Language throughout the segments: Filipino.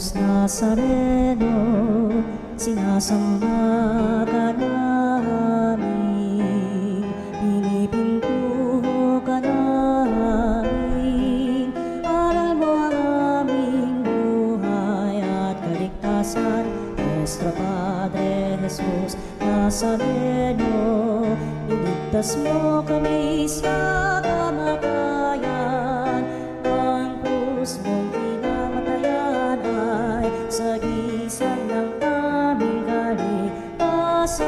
Jesus Nazareno, sinasamba ka namin, pinipintuho ka namin, aral mo ang aming buhay at kaligtasan. Nuestro Padre Jesus Nazareno, iligtas mo kami sa kamatayan, ang krus mong pinamatayan ay sagisag ng aming kaligtasan.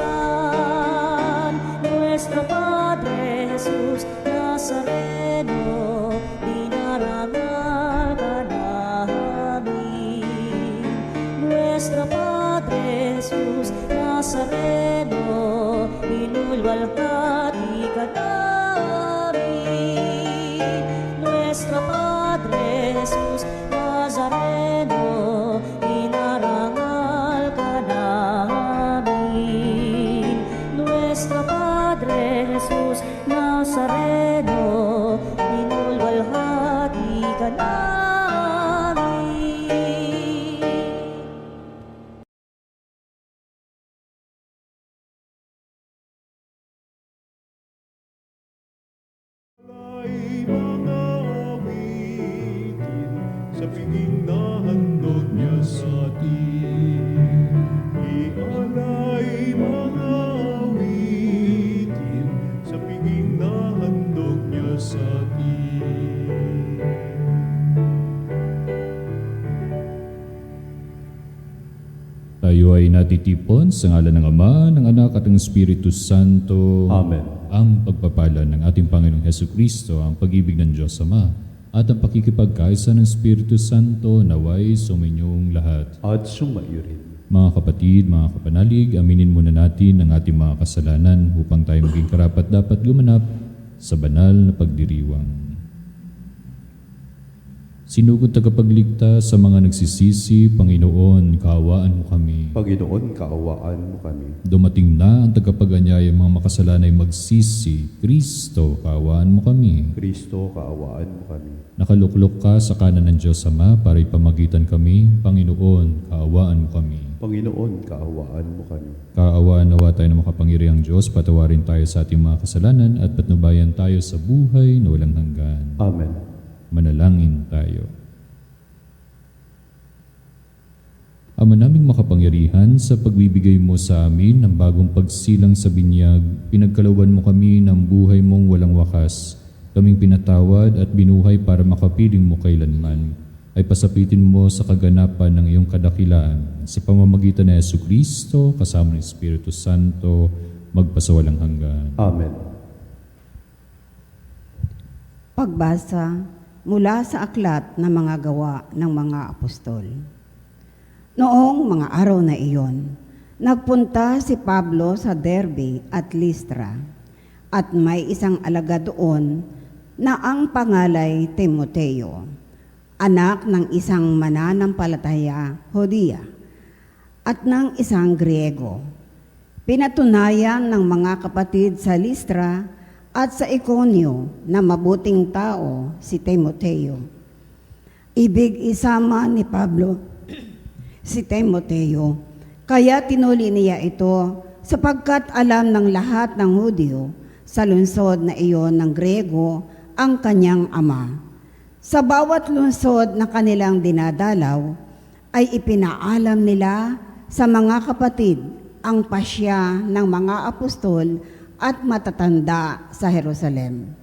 Nuestro Padre Jesus Nazareno, dinarangal ka namin. Nuestro Padre Jesus Nazareno, inulwalhati ka namin. Nuestro Padre Jesus Nazareno, inarangal ka namin. Nuestro Padre Jesus Nazareno, inulwalhati ka namin. Alay mga awitin sa piging nahandog niya sa atin. Ialay mga awitin sa piging nahandog niya sa atin. Tayo ay natitipon sa ngalan ng Ama, ng Anak at ng Espiritu Santo. Amen. Ang pagpapala ng ating Panginoong Hesukristo, ang pag-ibig ng Diyos Ama, at ang pakikipagkaisa ng Espiritu Santo naway suminyong lahat. At sumayo rin. Mga kapatid, mga kapanalig, aminin muna natin ang ating mga kasalanan upang tayo maging karapat-dapat gumanap sa banal na pagdiriwang. Sinugod tagapagligtas sa mga nagsisisi, Panginoon, kaawaan mo kami. Panginoon, kaawaan mo kami. Dumating na ang tagapag-anyaya mga makasalanay magsisi. Kristo, kaawaan mo kami. Kristo, kaawaan mo kami. Nakaluklok ka sa kanan ng Diyos Ama para ipamagitan kami. Panginoon, kaawaan mo kami. Panginoon, kaawaan mo kami. Kaawaan nawa tayo ng makapangyarihang Diyos, patawarin tayo sa ating mga kasalanan at patnubayan tayo sa buhay na walang hanggan. Amen. Manalangin tayo. Ama naming makapangyarihan, sa pagbibigay mo sa amin ng bagong pagsilang sa binyag, pinagkalooban mo kami ng buhay mong walang wakas. Kaming pinatawad at binuhay para makapiling mo kailanman, ay pasapitin mo sa kaganapan ng iyong kadakilaan sa pamamagitan ng Jesucristo kasama ng Espiritu Santo, magpasawalang hanggan. Amen. Pagbasa mula sa aklat ng mga gawa ng mga apostol. Noong mga araw na iyon, nagpunta si Pablo sa Derbe at Listra, at may isang alagad doon na ang pangalay Timoteo, anak ng isang mananampalataya Hudiya at ng isang Griego. Pinatunayan ng mga kapatid sa Listra at sa Iconio na mabuting tao si Timoteo. Ibig isama ni Pablo si Timoteo, kaya tinuli niya ito sapagkat alam ng lahat ng Hudyo sa lungsod na iyon ng Griego ang kanyang ama. Sa bawat lungsod na kanilang dinadalaw ay ipinaalam nila sa mga kapatid ang pasya ng mga apostol at matatanda sa Jerusalem,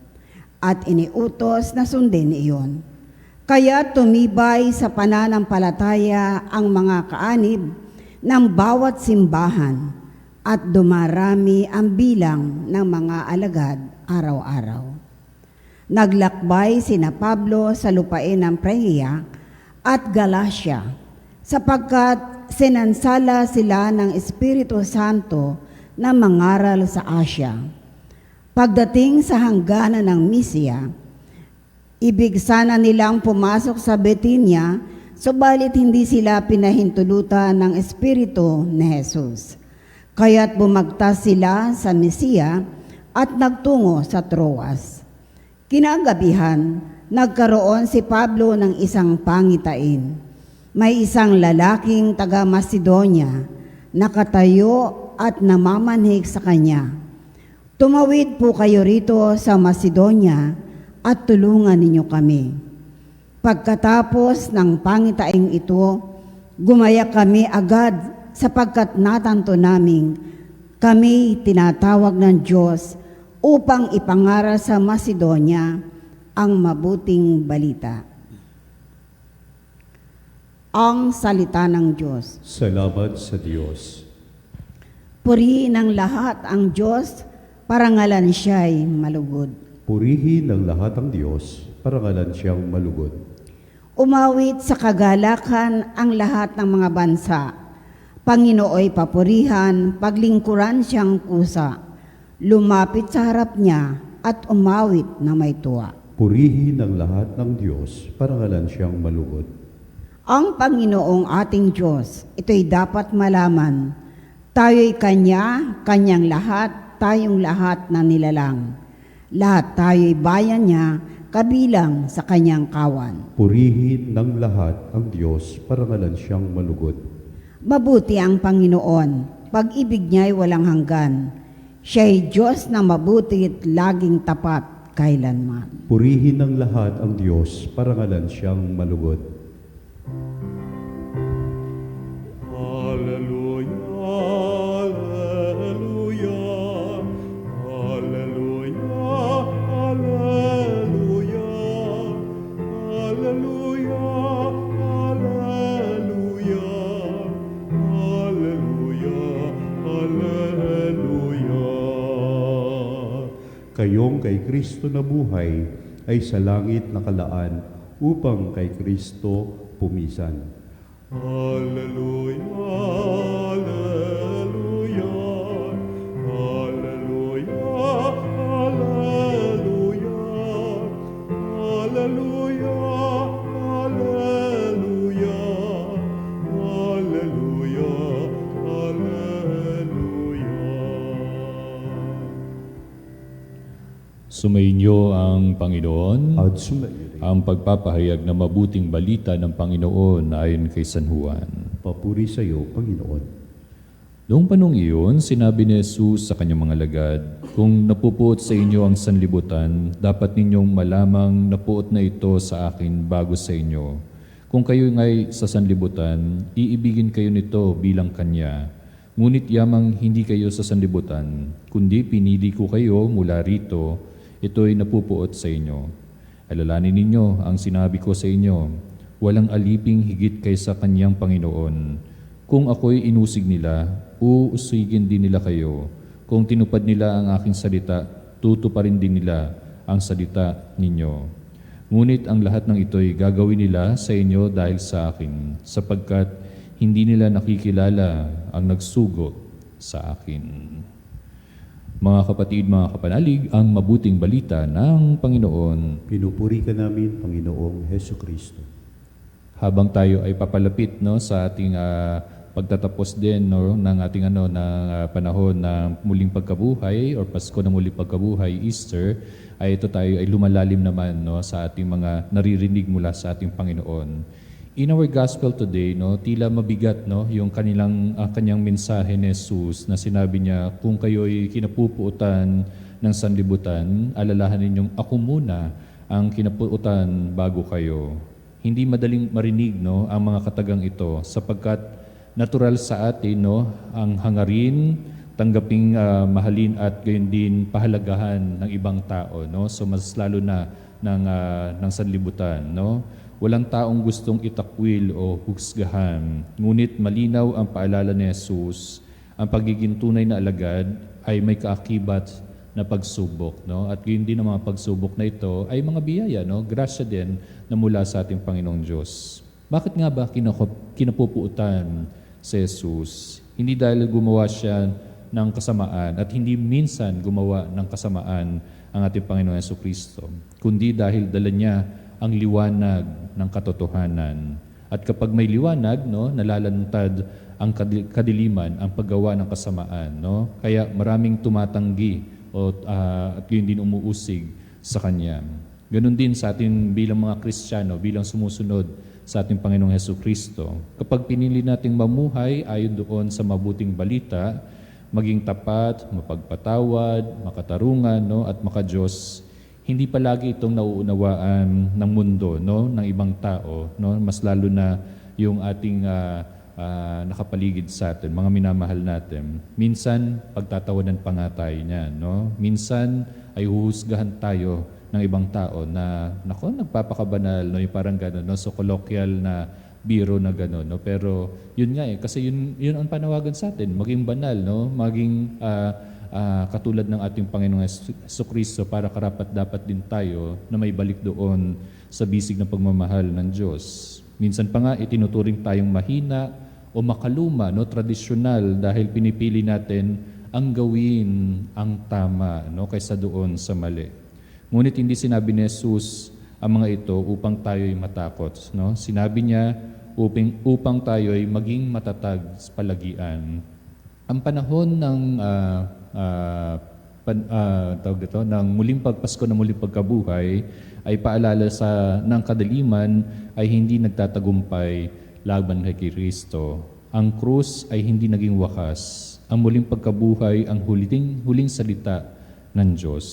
at iniutos na sundin iyon. Kaya tumibay sa pananampalataya ang mga kaanib ng bawat simbahan, at dumarami ang bilang ng mga alagad araw-araw. Naglakbay sina Pablo sa lupain ng Phrygia at Galacia, sapagkat sinansala sila ng Espiritu Santo na mangaral sa Asya. Pagdating sa hangganan ng Misia, ibig sana nilang pumasok sa Bitinya, subalit hindi sila pinahintulutan ng Espiritu ni Jesus. Kaya't bumagtas sila sa Misia at nagtungo sa Troas. Kinagabihan, nagkaroon si Pablo ng isang pangitain. May isang lalaking taga Macedonia nakatayo at namamanhik sa kanya. Tumawid po kayo rito sa Macedonia at tulungan ninyo kami. Pagkatapos ng pangitaing ito, gumaya kami agad sapagkat natanto naming kami tinatawag ng Diyos upang ipangaral sa Macedonia ang mabuting balita. Ang salita ng Diyos. Salamat sa Diyos. Purihin ng lahat ang Diyos, parangalan siya'y malugod. Purihin ng lahat ang Diyos, parangalan siyang malugod. Umawit sa kagalakan ang lahat ng mga bansa. Panginooy papurihan, paglingkuran siyang kusa. Lumapit sa harap niya at umawit na may tuwa. Purihin ng lahat ng Diyos, parangalan siyang malugod. Ang Panginoong ating Diyos, ito'y dapat malaman. Tayo'y Kanya, Kanyang lahat, tayong lahat na nilalang. Lahat tayo'y bayan niya, kabilang sa Kanyang kawan. Purihin ng lahat ang Diyos, parangalan siyang malugod. Mabuti ang Panginoon, pag-ibig niya'y walang hanggan. Siya'y Diyos na mabuti at laging tapat kailanman. Purihin ng lahat ang Diyos, parangalan siyang malugod. Kayong kay Kristo na buhay ay sa langit nakalaan upang kay Kristo pumisan. Hallelujah, hallelujah, hallelujah, hallelujah, hallelujah, hallelujah, hallelujah, hallelujah. Sumainyo ang Panginoon. At sumairi. Ang pagpapahayag na mabuting balita ng Panginoon ayon kay San Juan. Papuri sa iyo, Panginoon. Noong panong iyon, sinabi ni Jesus sa kanyang mga lagad, "Kung napupuot sa inyo ang sanlibutan, dapat ninyong malamang napuot na ito sa akin bago sa inyo. Kung kayo ngay sa sanlibutan, iibigin kayo nito bilang kanya. Ngunit yamang hindi kayo sa sanlibutan, kundi pinili ko kayo mula rito, ito'y napupuot sa inyo. Alalahanin ninyo ang sinabi ko sa inyo, walang aliping higit kaysa kanyang Panginoon. Kung ako'y inusig nila, uusigin din nila kayo. Kung tinupad nila ang aking salita, tutuparin din nila ang salita ninyo. Ngunit ang lahat ng ito'y gagawin nila sa inyo dahil sa akin, sapagkat hindi nila nakikilala ang nagsugo sa akin." Mga kapatid, mga kapanalig, ang mabuting balita ng Panginoon. Pinupuri ka namin, Panginoong Hesus Kristo. Habang tayo ay papalapit sa ating pagtatapos din ng ating panahon ng muling pagkabuhay or Pasko na muling pagkabuhay, Easter, ay ito tayo ay lumalalim naman sa ating mga naririnig mula sa ating Panginoon. In our gospel today, tila mabigat yung kanyang mensahe ni Jesus na sinabi niya, kung kayo'y kinapupuutan ng sanlibutan, alalahanin ninyong ako muna ang kinapuutan bago kayo. Hindi madaling marinig ang mga katagang ito sapagkat natural sa atin ang hangarin, tanggaping mahalin at gayon din pahalagahan ng ibang tao. So mas lalo na ng sanlibutan. Walang taong gustong itakwil o husgahan. Ngunit malinaw ang paalala ni Jesus, ang pagiging tunay na alagad ay may kaakibat na pagsubok. At yun din ang mga pagsubok na ito ay mga biyaya, grasya din na mula sa ating Panginoong Diyos. Bakit nga ba kinapupuutan si Jesus? Hindi dahil gumawa siya ng kasamaan at hindi minsan gumawa ng kasamaan ang ating Panginoon Jesucristo, kundi dahil dala niya ang liwanag ng katotohanan. At kapag may liwanag, nalalantad ang kadiliman, ang paggawa ng kasamaan. Kaya maraming tumatanggi at yun din umuusig sa Kanya. Ganon din sa atin bilang mga Kristiyano, bilang sumusunod sa ating Panginoong Hesukristo. Kapag pinili nating mamuhay ayon doon sa mabuting balita, maging tapat, mapagpatawad, makatarungan, no, at makadiyos, hindi palagi itong nauunawaan ng mundo, no, ng ibang tao, no, mas lalo na yung ating nakapaligid sa atin, mga minamahal natin. Minsan, pagtatawanan pa nga tayo niyan, no? Minsan ay huhusgahan tayo ng ibang tao na, nako, nagpapakabanal, no? Yung parang gano'n, no? So, colloquial na biro na gano'n, no? Pero, yun nga kasi yun ang panawagan sa atin, maging banal, no? Maging katulad ng ating Panginoong Jesucristo para karapat-dapat din tayo na may balik doon sa bisig ng pagmamahal ng Diyos. Minsan pa nga, itinuturing tayong mahina o makaluma, no, tradisyonal dahil pinipili natin ang gawin ang tama, no, kaysa doon sa mali. Ngunit hindi sinabi ni Jesus ang mga ito upang tayo ay matakot, no? Sinabi niya upang tayo ay maging matatag sa palagian. Ang panahon ng ng muling pagpasko ng muling pagkabuhay ay paalala ng kadaliman ay hindi nagtatagumpay laban kay Kristo. Ang krus ay hindi naging wakas. Ang muling pagkabuhay ang huling salita ng Diyos.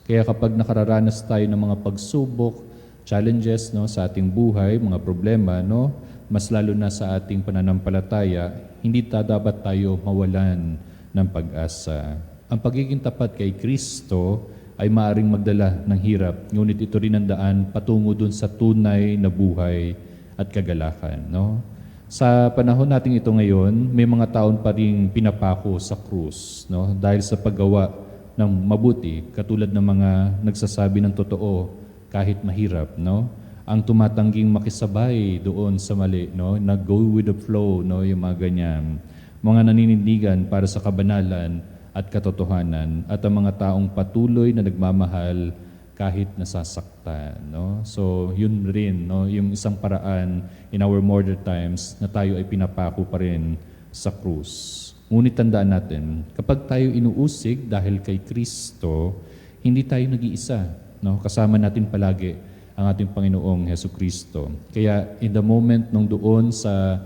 Kaya kapag nakararanas tayo ng mga pagsubok, challenges, no, sa ating buhay, mga problema, no, mas lalo na sa ating pananampalataya, hindi dapat tayo mawalan ng pag-asa. Ang pagiging tapat kay Kristo ay maaring magdala ng hirap, ngunit ito rin ang daan patungo dun sa tunay na buhay at kagalakan, no? Sa panahon natin ito ngayon, may mga taon pa ring pinapako sa krus, no? Dahil sa paggawa ng mabuti, katulad ng mga nagsasabi ng totoo kahit mahirap, no? Ang tumatangging makisabay doon sa mali, no? Nag-go with the flow, no? Yung mga ganyan. Mga naninindigan para sa kabanalan at katotohanan, at ang mga taong patuloy na nagmamahal kahit nasasaktan, no? So, yun rin, no, yung isang paraan in our modern times na tayo ay pinapako pa rin sa krus. Ngunit tandaan natin, kapag tayo inuusig dahil kay Kristo, hindi tayo nag-iisa, no? Kasama natin palagi ang ating Panginoong Hesukristo. Kaya in the moment nung doon sa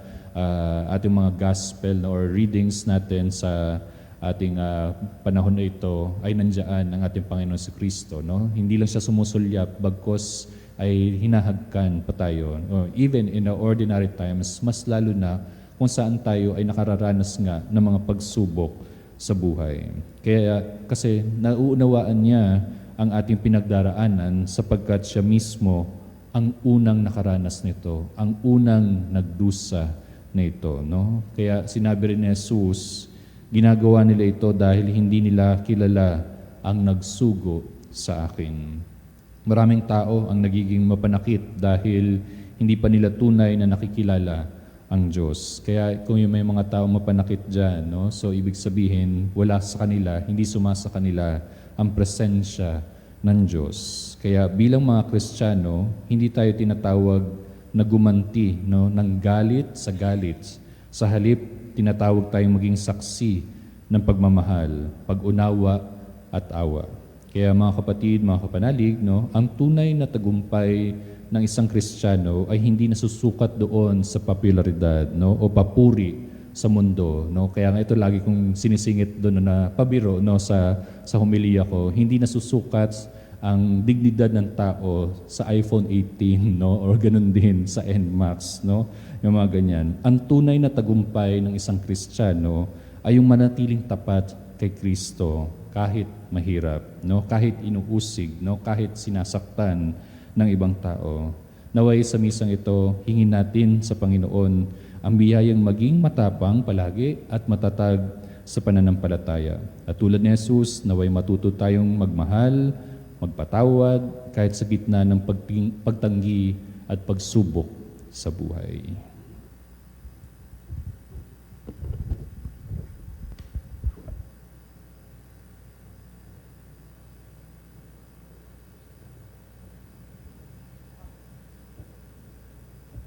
ating mga gospel or readings natin sa ating panahon na ito ay nandiyan ang ating Panginoon si Kristo, no? Hindi lang siya sumusulyap, bagkos ay hinahagkan pa tayo. Even in the ordinary times, mas lalo na kung saan tayo ay nakararanas nga ng mga pagsubok sa buhay. Kaya kasi nauunawaan niya ang ating pinagdaraanan sapagkat siya mismo ang unang nakaranas nito, ang unang nagdusa nito, no? Kaya sinabi rin ni Jesus, ginagawa nila ito dahil hindi nila kilala ang nagsugo sa akin. Maraming tao ang nagiging mapanakit dahil hindi pa nila tunay na nakikilala ang Diyos. Kaya kung may mga tao mapanakit dyan, no? So ibig sabihin, wala sa kanila, hindi sumasa kanila ang presensya ng Diyos. Kaya bilang mga Kristiyano, hindi tayo tinatawag na gumanti, no, ng galit. Sa halip, tinatawag tayong maging saksi ng pagmamahal, pag-unawa at awa. Kaya mga kapatid, mga kapanalig, no, ang tunay na tagumpay ng isang Kristiyano ay hindi nasusukat doon sa popularidad, no, o papuri sa mundo, no. Kaya nga ito lagi kong sinisingit doon na pabiro, no, sa homilya ko, hindi nasusukat ang dignidad ng tao sa iPhone 18, no, or ganun din sa NMAX, no, yung mga ganyan. Ang tunay na tagumpay ng isang Kristiyano ay yung manatiling tapat kay Kristo kahit mahirap, no, kahit inuusig, no, kahit sinasaktan ng ibang tao. Naway sa misang ito, hingin natin sa Panginoon ang biyayang maging matapang palagi at matatag sa pananampalataya. At tulad ni Jesus, naway matuto tayong magmahal, magpatawad kahit sa gitna ng pagtanggi at pagsubok sa buhay.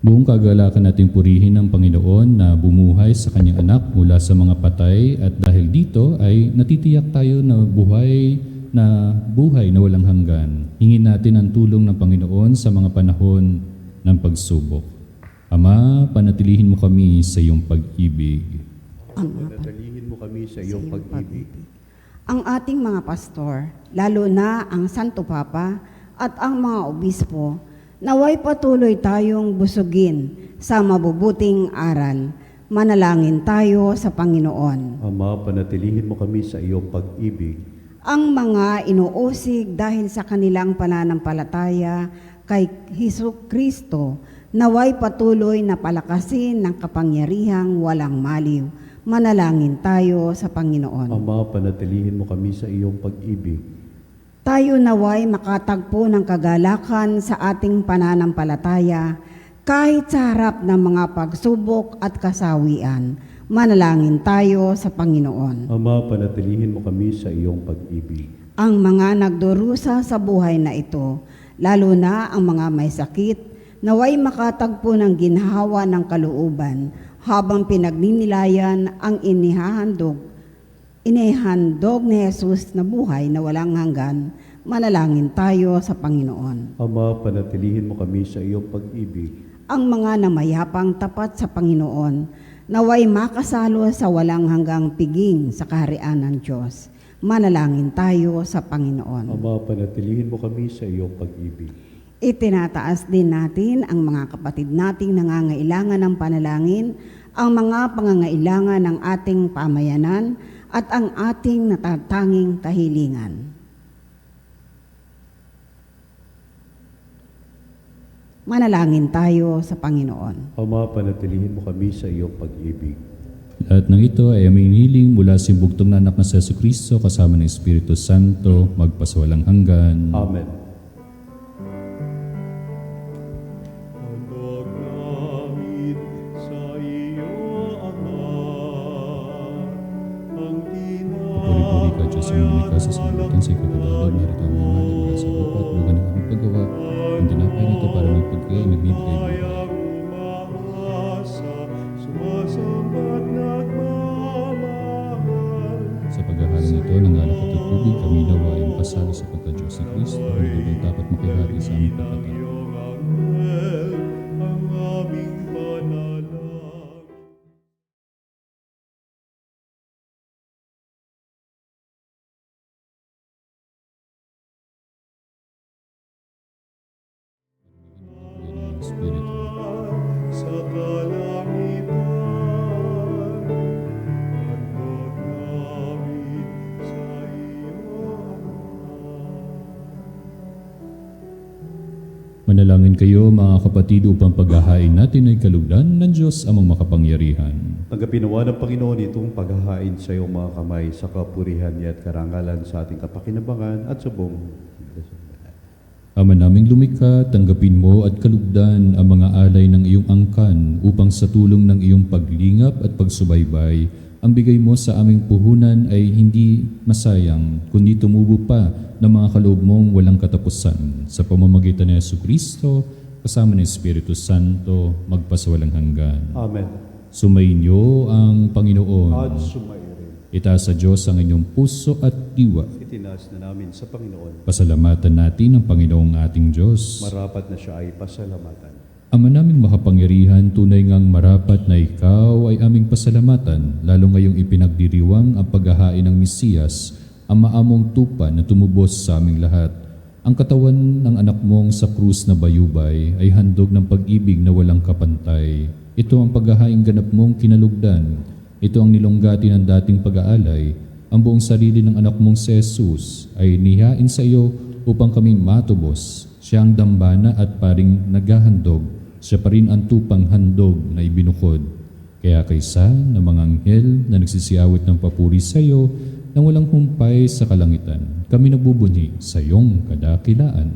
Buong kagalakan nating purihin ang Panginoon na bumuhay sa kanyang anak mula sa mga patay, at dahil dito ay natitiyak tayo na buhay na walang hanggan. Hingin natin ang tulong ng Panginoon sa mga panahon ng pagsubok. Ama, panatilihin mo kami sa iyong pag-ibig. Ama, Panatilihin mo kami sa iyong pag-ibig. ang ating mga pastor, lalo na ang Santo Papa at ang mga obispo, naway patuloy tayong busugin sa mabubuting aral. Manalangin tayo sa Panginoon. Ama, panatilihin mo kami sa iyong pag-ibig. Ang mga inuusig dahil sa kanilang pananampalataya kay Hesus Kristo, naway patuloy na palakasin ng kapangyarihang walang maliw. Manalangin tayo sa Panginoon. Ama, panatilihin mo kami sa iyong pag-ibig. Tayo naway makatagpo ng kagalakan sa ating pananampalataya kahit sa harap ng mga pagsubok at kasawian. Manalangin tayo sa Panginoon. Ama, panatilihin mo kami sa iyong pag-ibig. Ang mga nagdurusa sa buhay na ito, lalo na ang mga may sakit, naway makatagpo ng ginhawa ng kalooban habang pinagninilayan ang inihandog ni Jesus na buhay na walang hanggan. Manalangin tayo sa Panginoon. Ama, panatilihin mo kami sa iyong pag-ibig. Ang mga namayapang tapat sa Panginoon, naway makasalo sa walang hanggang piging sa kaharian ng Diyos. Manalangin tayo sa Panginoon. Ama, panatilihin mo kami sa iyong pag-ibig. Itinataas din natin ang mga kapatid nating nangangailangan ng panalangin, ang mga pangangailangan ng ating pamayanan at ang ating natatanging kahilingan. Manalangin tayo sa Panginoon. Ama, panatilihin mo kami sa iyong pag-ibig. Lahat ng ito ay aming hiling mula sa bugtong na anak na sa Jesucristo kasama ng Espiritu Santo, magpasawalang hanggan. Amen. Puri-puri ka, Diyos, ang lumikha sa sanlibutan sa ikakadalaw, narito ang mga mula sa lupa at buwan ng aming paggawa. Ang tinapay nito para may pagkain, nagbibigay buhay. Sa paghahari nito ng alak at tubig, kami nawa ay makasalo sa pagka-Diyos ni Kristo, ang hindi dapat makihari sa aming pagkatao. Espiritu. Sa kalangitan, handog namin sa iyo. Manalangin kayo mga kapatid upang paghahain natin ay kalugdan ng Diyos amang makapangyarihan. Tanggapin nawa ng Panginoon itong paghahain sa iyong mga kamay sa kapurihan niya at karangalan sa ating kapakinabangan at sa buong Ama naming lumikha, tanggapin mo at kalugdan ang mga alay ng iyong angkan upang sa tulong ng iyong paglingap at pagsubaybay, ang bigay mo sa aming puhunan ay hindi masayang, kundi tumubo pa ng mga kaloob mong walang katapusan. Sa pamamagitan ni Jesucristo, kasama ng Espiritu Santo, magpasawalang hanggan. Amen. Sumainyo ang Panginoon. At sumairin. Itaas sa Diyos ang inyong puso at diwa. Itinaas na namin sa Panginoon. Pasalamatan natin ang Panginoong ating Diyos. Marapat na siya ay pasalamatan. Ama naming makapangyarihan, tunay ngang marapat na ikaw ay aming pasalamatan, lalo ngayong ipinagdiriwang ang paghahain ng Mesiyas, ang maamong tupa na tumubos sa aming lahat. Ang katawan ng anak mong sa krus na bayubay ay handog ng pag-ibig na walang kapantay. Ito ang paghahaing ganap mong kinalugdan. Ito ang nilunggati ng dating pag-aalay. Ang buong sarili ng anak mong si Jesus ay nihain sa iyo upang kami matubos. Siya ang dambana at paring naghahandog. Siya pa rin ang tupang handog na ibinukod. Kaya kaysa ng mga anghel na nagsisiyawit ng papuri sa iyo nang walang humpay sa kalangitan, kami nagbubunyi sa iyong kadakilaan.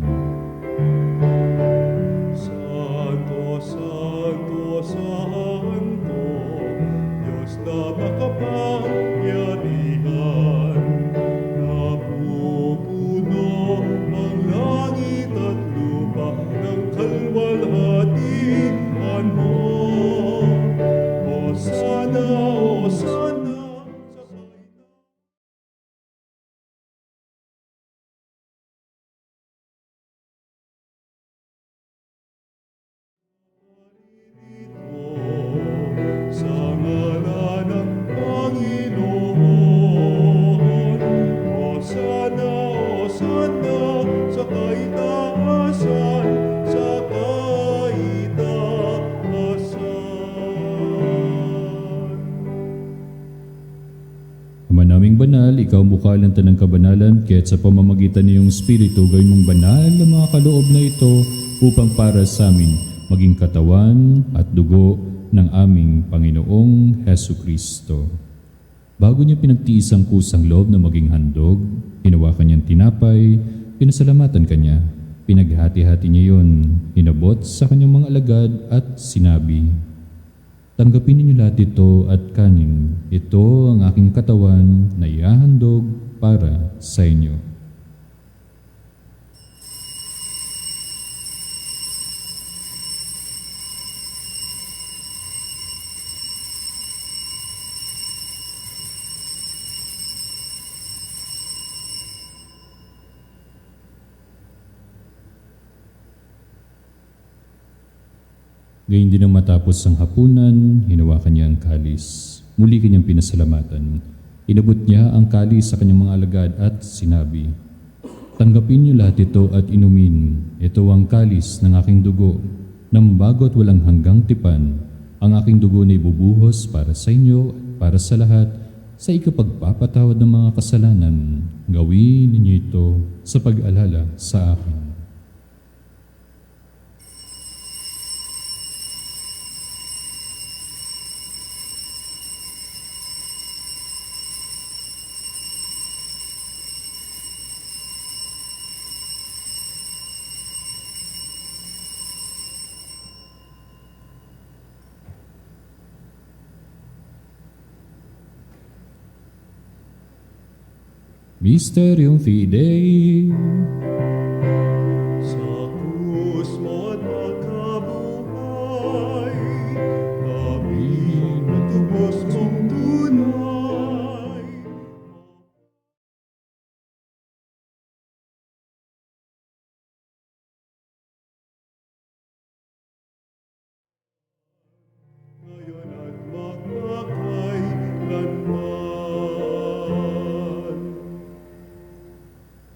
banal, ikaw bukal ng tanang kabanalan, kaya't sa pamamagitan ng iyong Espiritu, gawin mong banal ang mga kaloob na ito upang para sa amin maging katawan at dugo ng aming Panginoong Hesu Kristo. Bago niya pinagtiis ang kusang loob na maging handog, hinawakan niyang tinapay, pinasalamatan kanya, pinaghati-hati niya yon, hinabot sa kanyang mga alagad at sinabi, "Tanggapin ninyo lahat ito at kanin. Ito ang aking katawan na ihahandog para sa inyo." Gayun din ang matapos ang hapunan, hinawakan niya ang kalis. Muli kanyang pinasalamatan. Inabot niya ang kalis sa kanyang mga alagad at sinabi, "Tanggapin niyo lahat ito at inumin. Ito ang kalis ng aking dugo, ng bago at walang hanggang tipan. Ang aking dugo na ibubuhos para sa inyo at para sa lahat sa ikapagpapatawad ng mga kasalanan. Gawin ninyo ito sa pag-alala sa akin." Mysterium Fidei. Sa krus mo nagkabuhay, amin matubos mong tunay. Ngayon at magpakailanman.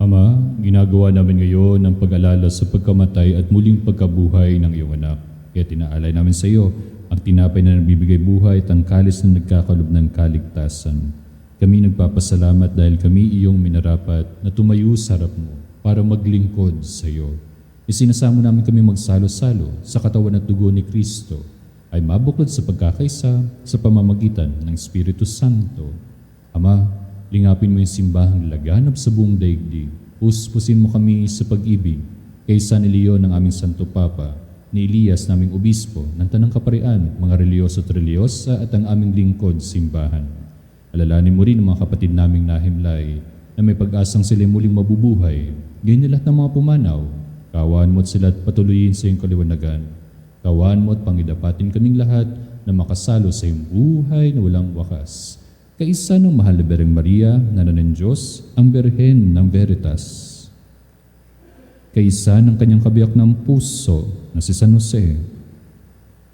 Ama, ginagawa namin ngayon ang pag-alala sa pagkamatay at muling pagkabuhay ng iyong anak. Kaya tinaalay namin sa iyo ang tinapay na nagbibigay buhay at ang kalis na nagkakalob ng kaligtasan. Kami nagpapasalamat dahil kami iyong minarapat na tumayo sa harap mo para maglingkod sa iyo. Isinasamo namin kami magsalo-salo sa katawan at dugo ni Kristo ay mabuklod sa pagkakaisa sa pamamagitan ng Espiritu Santo. Ama, lingapin mo yung simbahang laganap sa buong daigdig. Puspusin mo kami sa pag-ibig kay San Leon ng aming Santo Papa, ni Elias naming Obispo, ng Tanang Kaparian, mga reliyoso at reliyosa at ang aming lingkod simbahan. Alalanin mo rin ang mga kapatid naming nahimlay na may pag-asang sila muling mabubuhay. Ganyan lahat ng mga pumanaw. Kawaan mo at sila at patuloyin sa iyong kaliwanagan. Kawaan mo at pangidapatin kaming lahat na makasalo sa iyong buhay na walang wakas. Kaisa ng mahal na Bereng Maria, Nana ng Diyos, ang Berhen ng Veritas. Kaisa ng kanyang kabiyak ng puso na si San Jose.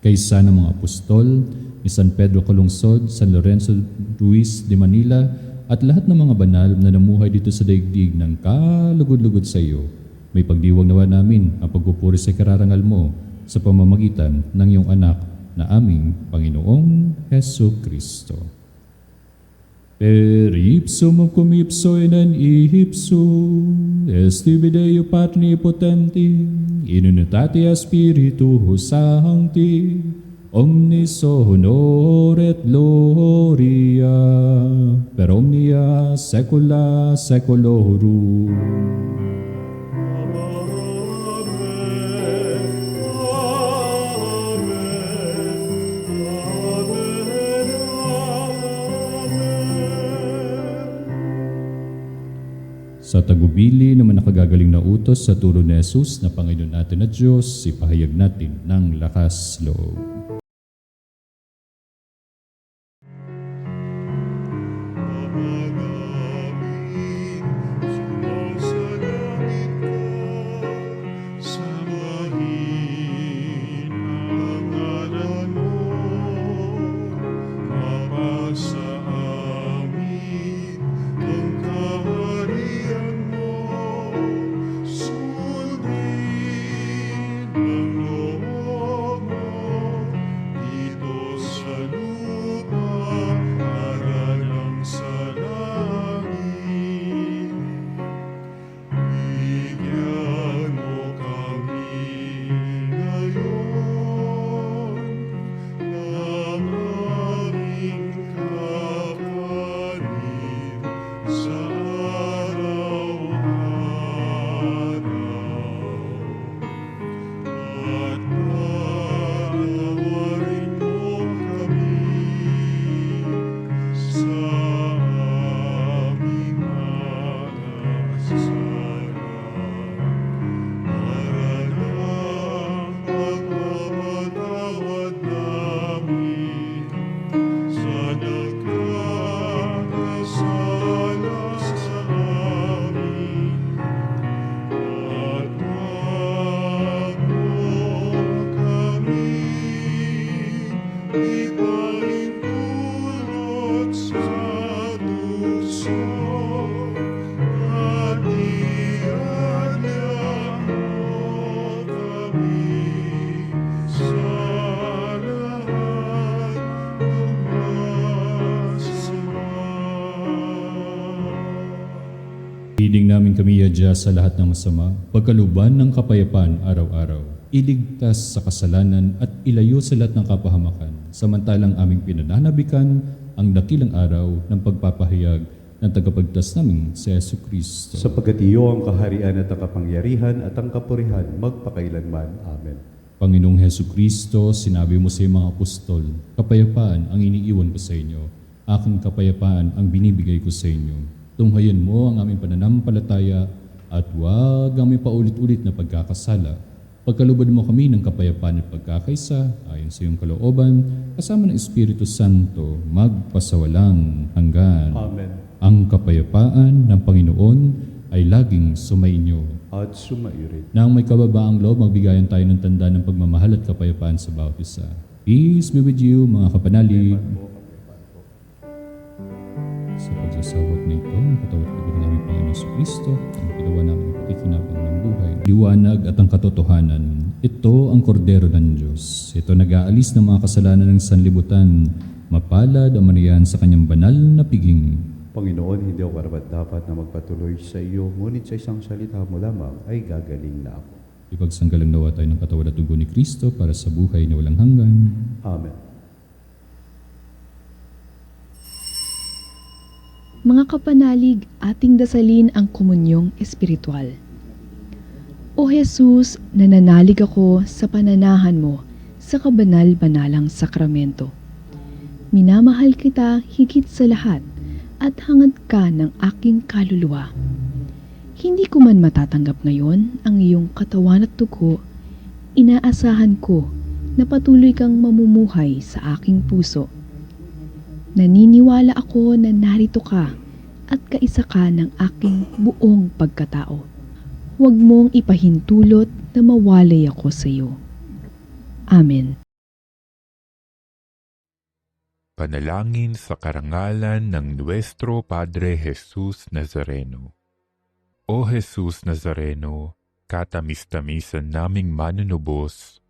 Kaisa ng mga apostol, ni San Pedro Calungsod, San Lorenzo Ruiz de Manila, at lahat ng mga banal na namuhay dito sa daigdig ng kalugod-lugod sa iyo. May pagdiwang nawa namin ang pagpupuri sa kararangal mo sa pamamagitan ng iyong anak na aming Panginoong Hesu Kristo. Per ipsum cum ipso in ipso, estibi Deo Patri Potenti, in unitate Spiritus Sancti, omnis honor et gloria, per omnia saecula saeculorum. Sa tagubili naman nakagagaling na utos sa turo ni Jesus na Panginoon natin at Diyos, ipahayag natin ng lakas loob. Hinihiling namin kami yadya sa lahat ng masama, pagkaluban ng kapayapaan araw-araw. Iligtas sa kasalanan at ilayo sa lahat ng kapahamakan, samantalang aming pinananabikan ang dakilang araw ng pagpapahayag ng tagapagtas namin si Yesu Kristo. Sapagat iyo ang kaharian at ang kapangyarihan at ang kapurihan magpakailanman. Amen. Panginoong Hesu Kristo, sinabi mo sa iyong mga apostol, kapayapaan ang iniiwan ko sa inyo, aking kapayapaan ang binibigay ko sa inyo. Tunghayan mo ang aming pananampalataya at huwag aming paulit-ulit na pagkakasala. Pagkalubad mo kami ng kapayapaan at pagkakaisa, ayon sa iyong kalooban, kasama ng Espiritu Santo, magpasawalang hanggan. Amen. Ang kapayapaan ng Panginoon ay laging sumainyo. At sumaiyo rin. Nang may kababaang loob, magbigayan tayo ng tanda ng pagmamahal at kapayapaan sa bawat isa. Peace be with you, mga kapanalig. Sa pagsasawag na ito, nakatawad ka ng aming Panginoon sa Kristo, ang ginawa namin ang pakikinabang ng buhay. Liwanag at ang katotohanan, ito ang kordero ng Diyos. Ito nag-aalis ng mga kasalanan ng sanlibutan. Mapalad ang maniyan sa kanyang banal na piging. Panginoon, hindi ako karapat-dapat na magpatuloy sa iyo, ngunit sa isang salita mo lamang ay gagaling na ako. Ipagsanggalang nawa tayo ng katawan at dugo ni Kristo para sa buhay na walang hanggan. Amen. Mga kapanalig, ating dasalin ang komunyong espiritual. O Jesus, nananalig ako sa pananahan mo sa kabanal-banalang sakramento. Minamahal kita higit sa lahat at hangad ka ng aking kaluluwa. Hindi ko man matatanggap ngayon ang iyong katawan at dugo, inaasahan ko na patuloy kang mamumuhay sa aking puso. Naniniwala ako na narito ka at kaisa ka ng aking buong pagkatao. Huwag mong ipahintulot na mawalay ako sa iyo. Amen. Panalangin sa karangalan ng Nuestro Padre Jesus Nazareno. O Jesus Nazareno, katamis-tamisan naming manunubos,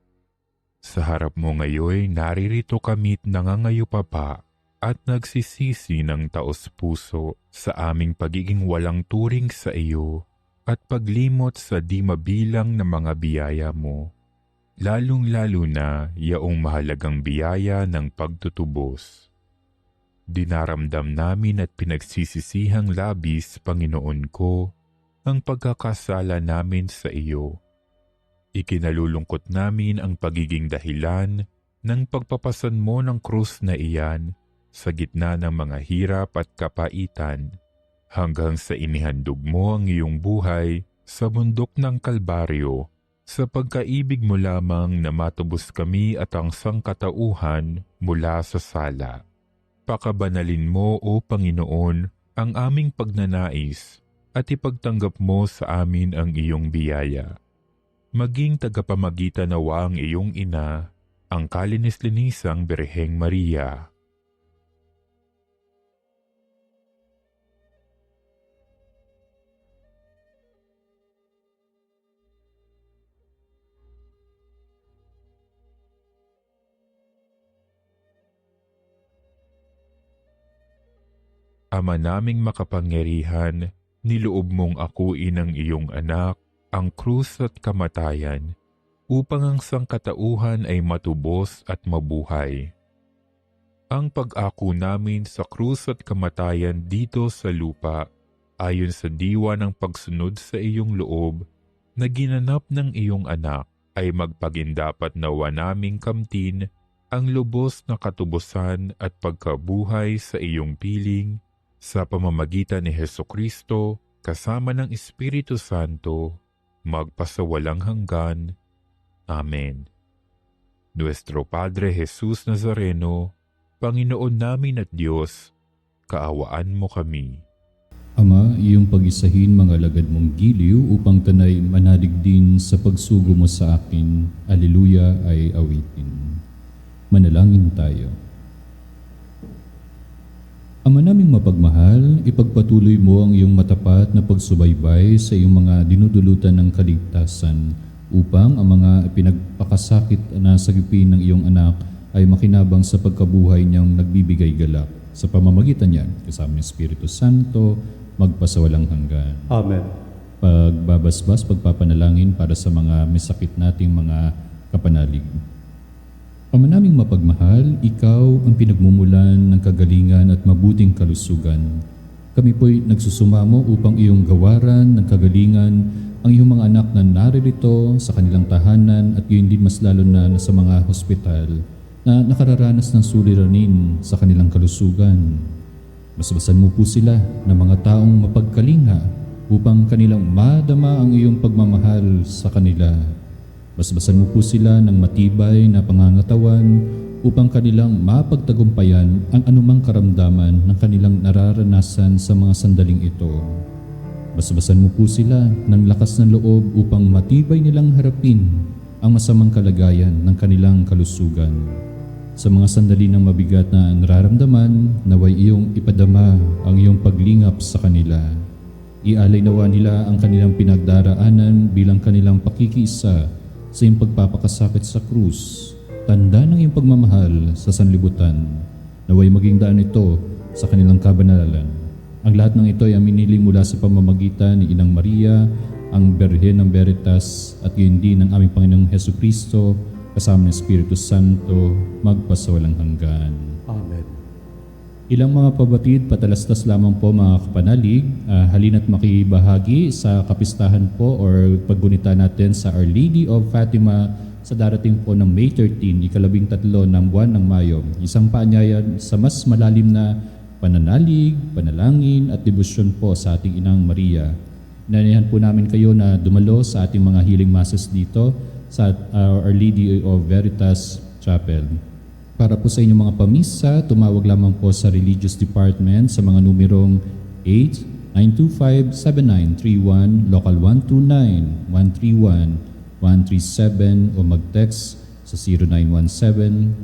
sa harap mo ngayon naririto kami't nangangayupapa at nagsisisi ng taos-puso sa aming pagiging walang turing sa iyo at paglimot sa di mabilang na mga biyaya mo, lalong-lalo na yaong mahalagang biyaya ng pagtutubos. Dinaramdam namin at pinagsisisihang labis, Panginoon ko, ang pagkakasala namin sa iyo. Ikinalulungkot namin ang pagiging dahilan ng pagpapasan mo ng krus na iyan sa gitna ng mga hirap at kapaitan, hanggang sa inihandog mo ang iyong buhay sa bundok ng Kalbaryo, sa pagkaibig mo lamang na matubos kami at ang sangkatauhan mula sa sala. Pakabanalin mo, O Panginoon, ang aming pagnanais at ipagtanggap mo sa amin ang iyong biyaya. Maging tagapamagitan nawa ang iyong ina, ang kalinis-linisang Birheng Maria. Ama naming makapangyarihan, niloob mong akuin ang iyong anak, ang krus at kamatayan, upang ang sangkatauhan ay matubos at mabuhay. Ang pag-ako namin sa krus at kamatayan dito sa lupa, ayon sa diwa ng pagsunod sa iyong loob, na ginanap ng iyong anak, ay magpagindapat nawa naming kamtin ang lubos na katubusan at pagkabuhay sa iyong piling, sa pamamagitan ni Hesukristo, kasama ng Espiritu Santo, magpasawalang hanggan. Amen. Nuestro Padre Jesus Nazareno, Panginoon namin at Diyos, kaawaan mo kami. Ama, iyong pag-isahin mga alagad mong giliw upang tanay manalig din sa pagsugo mo sa akin. Alleluia ay awitin. Manalangin tayo. Ama naming mapagmahal, ipagpatuloy mo ang iyong matapat na pagsubaybay sa iyong mga dinudulutan ng kaligtasan upang ang mga pinagpakasakit na sagipin ng iyong anak ay makinabang sa pagkabuhay niyang nagbibigay galak. Sa pamamagitan niyan, kasama ng Espiritu Santo, magpasawalang hanggan. Amen. Pagbabasbas, pagpapanalangin para sa mga may sakit nating mga kapanalig. Ama naming mapagmahal, Ikaw ang pinagmumulan ng kagalingan at mabuting kalusugan. Kami po'y nagsusumamo upang iyong gawaran ng kagalingan ang iyong mga anak na naririto sa kanilang tahanan at yun din mas lalo na sa mga hospital na nakararanas ng suliranin sa kanilang kalusugan. Basbasan mo po sila ng mga taong mapagkalinga upang kanilang madama ang iyong pagmamahal sa kanila. Basbasan mo po sila ng matibay na pangangatawan upang kanilang mapagtagumpayan ang anumang karamdaman ng kanilang nararanasan sa mga sandaling ito. Basbasan mo po sila ng lakas ng loob upang matibay nilang harapin ang masamang kalagayan ng kanilang kalusugan. Sa mga sandali ng mabigat na nararamdaman, naway iyong ipadama ang iyong paglingap sa kanila. Ialay nawa nila ang kanilang pinagdaraanan bilang kanilang pakikiisa sa iyong pagpapakasakit sa krus, tanda ng iyong pagmamahal sa sanlibutan. Naway maging daan ito sa kanilang kabanalan. Ang lahat ng ito ay aminiling mula sa pamamagitan ni Inang Maria, ang Birhen ng Veritas, at yun din ng aming Panginoong Hesukristo, kasama ng Espiritu Santo, magpasawalang hanggan. Amen. Ilang mga pabatid, patalastas lamang po mga kapanalig, halina't makibahagi sa kapistahan po or paggunita natin sa Our Lady of Fatima sa darating po ng May 13, ika-13 ng buwan ng Mayo. Isang paanyayan sa mas malalim na pananalig, panalangin at debosyon po sa ating Inang Maria. Inanayahan po namin kayo na dumalo sa ating mga healing masses dito sa Our Lady of Veritas Chapel. Para po sa inyong mga pamisa, tumawag lamang po sa Religious Department sa mga numerong 8-925-7931, Local 129-131-137 o mag-text sa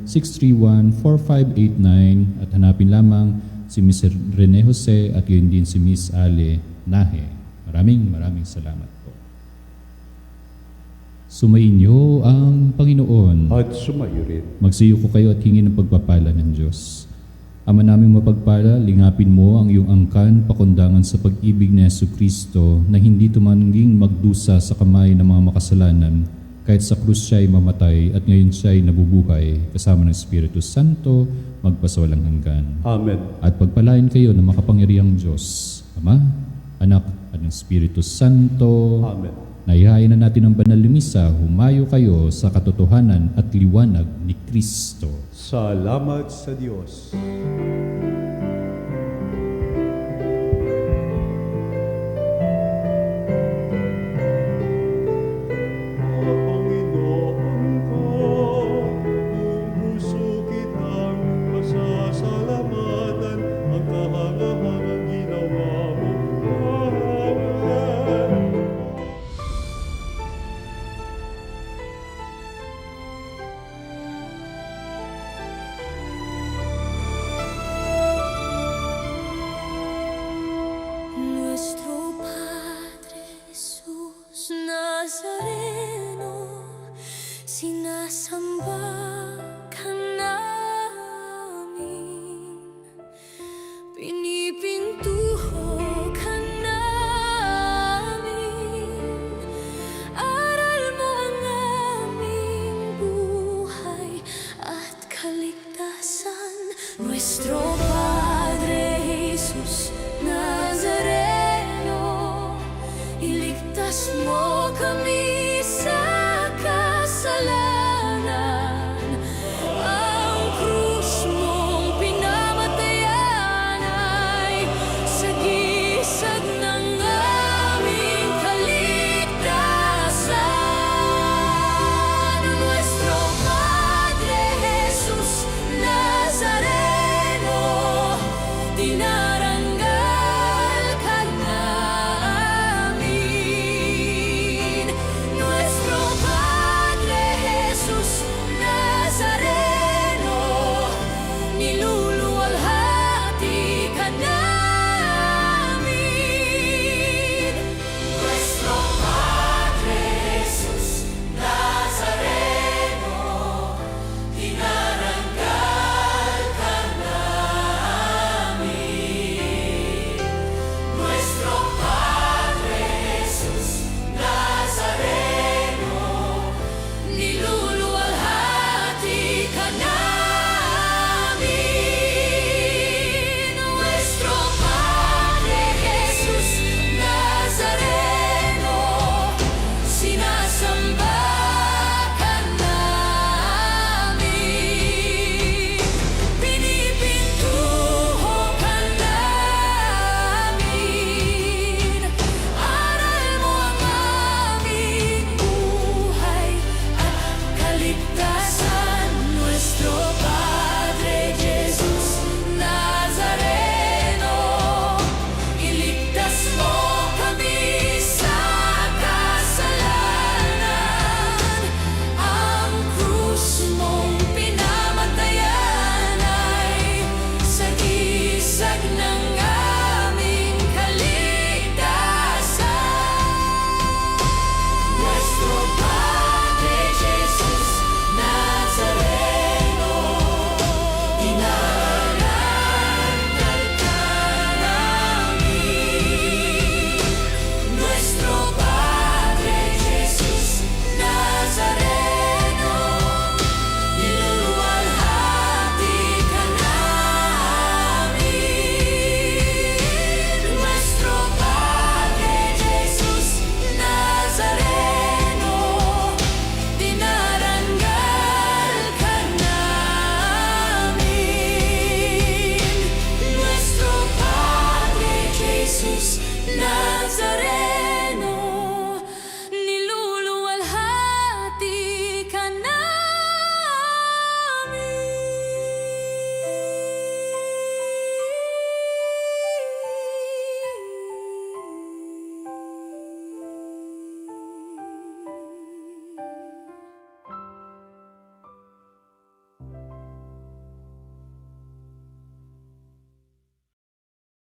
0917-631-4589 at hanapin lamang si Ms. Rene Jose at yun din si Ms. Ale Nahe. Maraming salamat po. Sumainyo ang Panginoon. At sumayo rin. Magsiyo ko kayo at hingin ng pagpapala ng Diyos. Ama naming mapagpala, lingapin mo ang iyong angkan pakundangan sa pag-ibig ni Jesucristo na hindi tumangging magdusa sa kamay ng mga makasalanan kahit sa krus siya ay mamatay at ngayon siya ay nabubuhay kasama ng Espiritu Santo magpasawalang hanggan. Amen. At pagpalain kayo ng makapangyarihang Diyos, Ama, Anak at ng Espiritu Santo. Amen. Naihain na natin ang banal na misa, humayo kayo sa katotohanan at liwanag ni Kristo. Salamat sa Diyos. Nuestro Padre Jesús Nazareno, sinasamba ka namin, pinipintuho ka namin, aral mo ang aming buhay at kaligtasan. Nuestro Padre Jesus Nazareno, iligtas mo kami